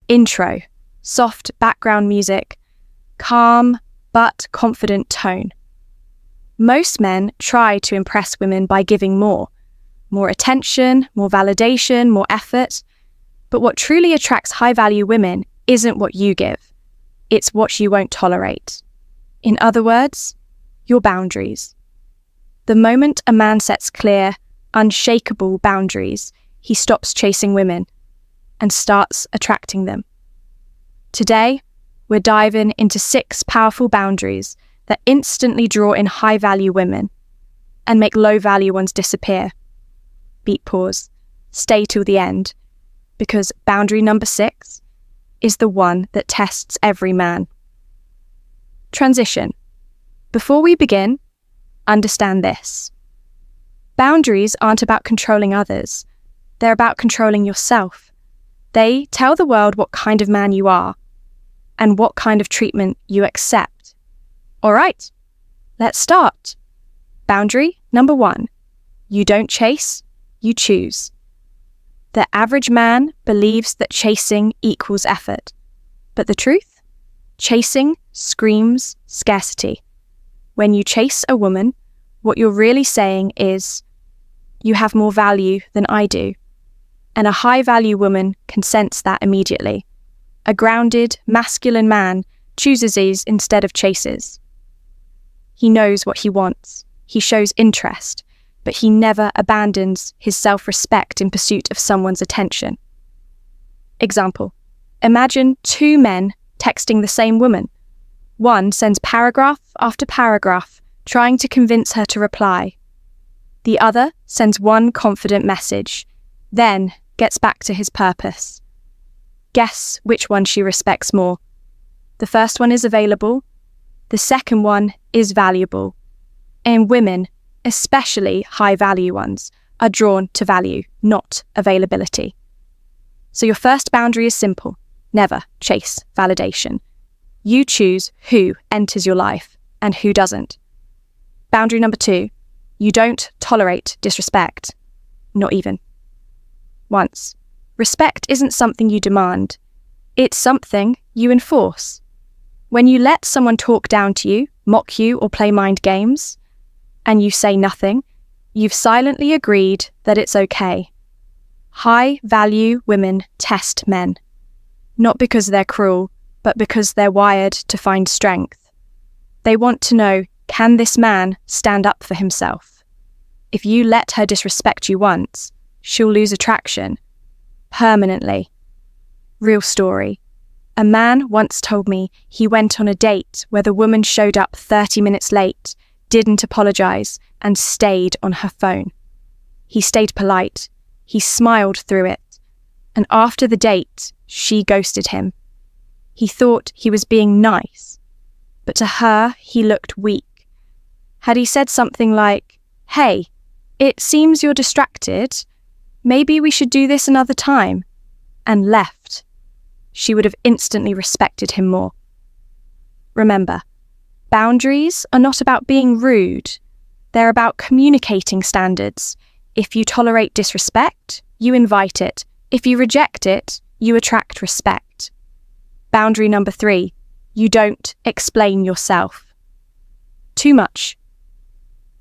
Intro, soft background music, calm but confident tone. Most men try to impress women by giving more attention, more validation, more effort. But what truly attracts high-value women isn't what you give. It's what you won't tolerate. In other words, your boundaries. The moment a man sets clear, unshakable boundaries, he stops chasing women and starts attracting them. Today, we're diving into 6 powerful boundaries that instantly draw in high-value women and make low-value ones disappear. Beat pause. Stay till the end, because boundary number 6 is the one that tests every man. Transition. Before we begin, understand this. Boundaries aren't about controlling others. They're about controlling yourself. They tell the world what kind of man you are and what kind of treatment you accept. All right, let's start. Boundary number 1. You don't chase, you choose. The average man believes that chasing equals effort. But the truth? Chasing screams scarcity. When you chase a woman, what you're really saying is, you have more value than I do. And a high-value woman can sense that immediately. A grounded, masculine man chooses these instead of chases. He knows what he wants. He shows interest, but he never abandons his self-respect in pursuit of someone's attention. Example. Imagine 2 men texting the same woman. One sends paragraph after paragraph, trying to convince her to reply. The other sends one confident message, then gets back to his purpose. Guess which one she respects more. The first one is available. The second one is valuable. And women, especially high-value ones, are drawn to value, not availability. So your first boundary is simple. Never chase validation. You choose who enters your life and who doesn't. Boundary number 2. You don't tolerate disrespect. Not even once. Respect isn't something you demand. It's something you enforce. When you let someone talk down to you, mock you, or play mind games, and you say nothing, you've silently agreed that it's okay. High-value women test men. Not because they're cruel, but because they're wired to find strength. They want to know, can this man stand up for himself? If you let her disrespect you once, she'll lose attraction. Permanently. Real story. A man once told me he went on a date where the woman showed up 30 minutes late, didn't apologize, and stayed on her phone. He stayed polite. He smiled through it. And after the date, she ghosted him. He thought he was being nice, but to her, he looked weak. Had he said something like, "Hey, it seems you're distracted. Maybe we should do this another time," and left, she would have instantly respected him more. Remember, boundaries are not about being rude. They're about communicating standards. If you tolerate disrespect, you invite it. If you reject it, you attract respect. Boundary number 3, you don't explain yourself. Too much.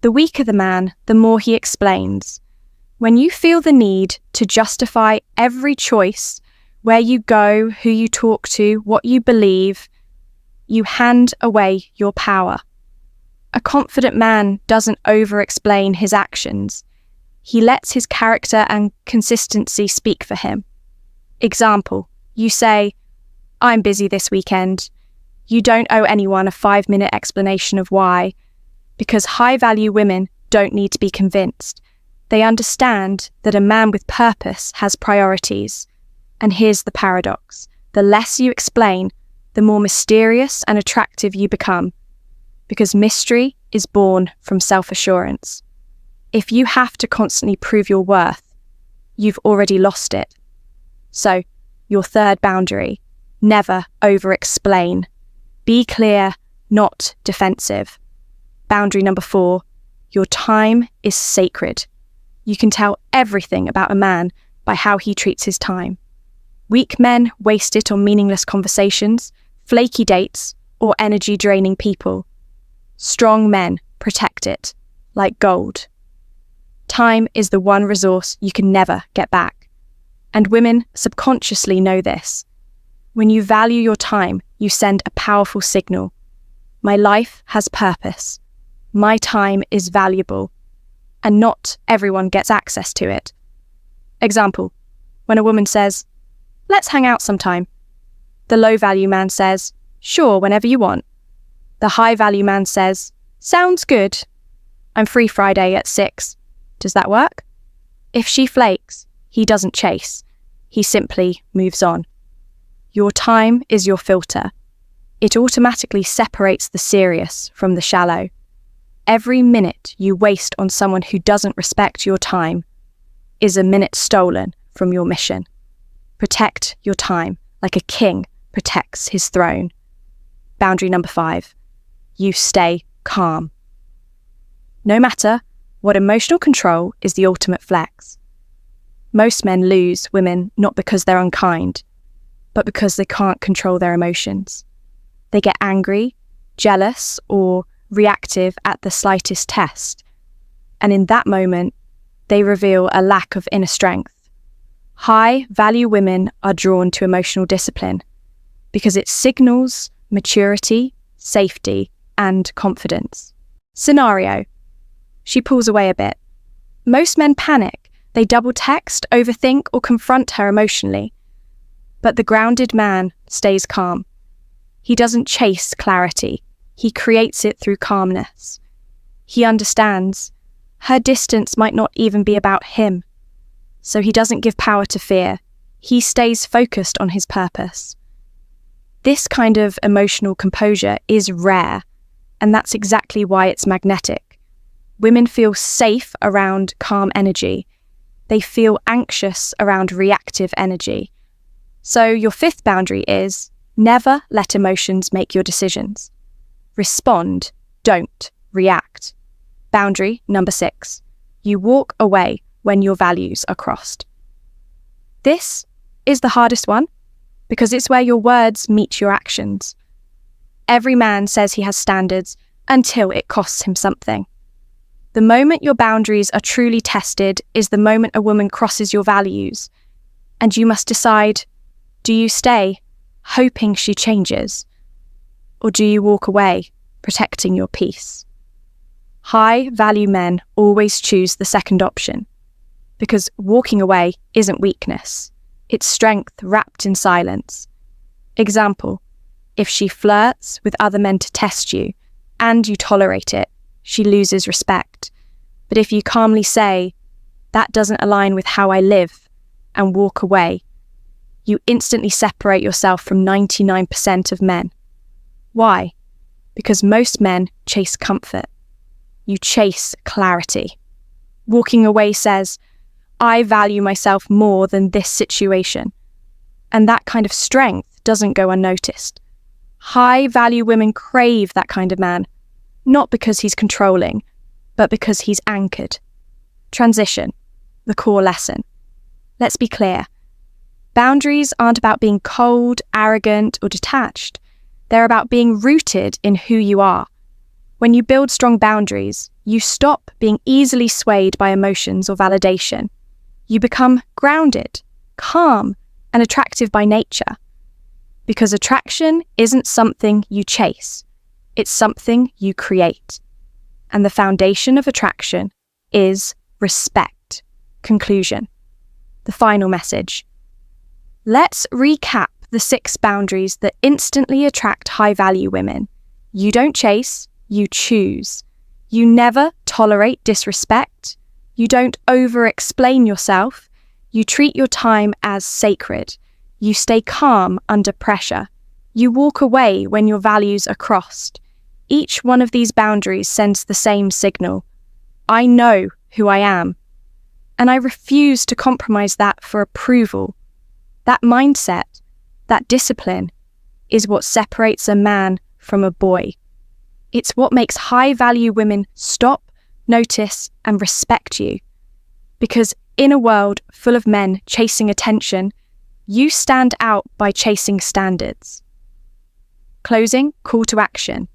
The weaker the man, the more he explains. When you feel the need to justify every choice, where you go, who you talk to, what you believe, you hand away your power. A confident man doesn't over-explain his actions. He lets his character and consistency speak for him. Example, you say, "I'm busy this weekend." You don't owe anyone a 5-minute explanation of why, because high-value women don't need to be convinced. They understand that a man with purpose has priorities. And here's the paradox. The less you explain, the more mysterious and attractive you become, because mystery is born from self-assurance. If you have to constantly prove your worth, you've already lost it. So, your third boundary, never over-explain. Be clear, not defensive. Boundary number 4, your time is sacred. You can tell everything about a man by how he treats his time. Weak men waste it on meaningless conversations, flaky dates, or energy-draining people. Strong men protect it, like gold. Time is the one resource you can never get back. And women subconsciously know this. When you value your time, you send a powerful signal. My life has purpose. My time is valuable. And not everyone gets access to it. Example, when a woman says, "Let's hang out sometime," the low-value man says, "Sure, whenever you want." The high-value man says, "Sounds good. I'm free Friday at 6. Does that work?" If she flakes, he doesn't chase. He simply moves on. Your time is your filter. It automatically separates the serious from the shallow. Every minute you waste on someone who doesn't respect your time is a minute stolen from your mission. Protect your time like a king protects his throne. Boundary number 5. You stay calm. No matter what, emotional control is the ultimate flex. Most men lose women not because they're unkind, but because they can't control their emotions. They get angry, jealous, or reactive at the slightest test. And in that moment, they reveal a lack of inner strength. High-value women are drawn to emotional discipline because it signals maturity, safety, and confidence. Scenario: she pulls away a bit. Most men panic. They double text, overthink, or confront her emotionally. But the grounded man stays calm. He doesn't chase clarity. He creates it through calmness. He understands her distance might not even be about him. So he doesn't give power to fear. He stays focused on his purpose. This kind of emotional composure is rare, and that's exactly why it's magnetic. Women feel safe around calm energy. They feel anxious around reactive energy. So your 5th boundary is never let emotions make your decisions. Respond, don't react. Boundary number 6. You walk away when your values are crossed. This is the hardest one because it's where your words meet your actions. Every man says he has standards until it costs him something. The moment your boundaries are truly tested is the moment a woman crosses your values, and you must decide, do you stay, hoping she changes, or do you walk away, protecting your peace? High-value men always choose the second option, because walking away isn't weakness, it's strength wrapped in silence. Example, if she flirts with other men to test you, and you tolerate it, she loses respect. But if you calmly say, "That doesn't align with how I live," and walk away, you instantly separate yourself from 99% of men. Why? Because most men chase comfort. You chase clarity. Walking away says, "I value myself more than this situation." And that kind of strength doesn't go unnoticed. High-value women crave that kind of man, not because he's controlling, but because he's anchored. Transition, the core lesson. Let's be clear. Boundaries aren't about being cold, arrogant, or detached. They're about being rooted in who you are. When you build strong boundaries, you stop being easily swayed by emotions or validation. You become grounded, calm, and attractive by nature. Because attraction isn't something you chase, it's something you create. And the foundation of attraction is respect. Conclusion. The final message. Let's recap the 6 boundaries that instantly attract high-value women. You don't chase, you choose. You never tolerate disrespect. You don't over-explain yourself. You treat your time as sacred. You stay calm under pressure. You walk away when your values are crossed. Each one of these boundaries sends the same signal. I know who I am. And I refuse to compromise that for approval. That mindset, that discipline, is what separates a man from a boy. It's what makes high-value women stop, notice, and respect you. Because in a world full of men chasing attention, You stand out by chasing standards. Closing call to action.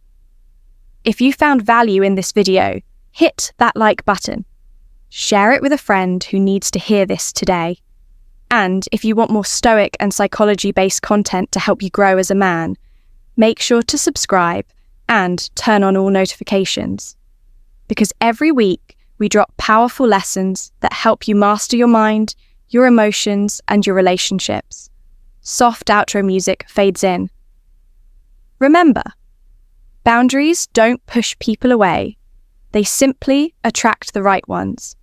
If you found value in this video, hit that like button. Share it with a friend who needs to hear this today. And if you want more Stoic and psychology-based content to help you grow as a man, make sure to subscribe and turn on all notifications. Because every week we drop powerful lessons that help you master your mind, your emotions, and your relationships. Soft outro music fades in. Remember, boundaries don't push people away. They simply attract the right ones.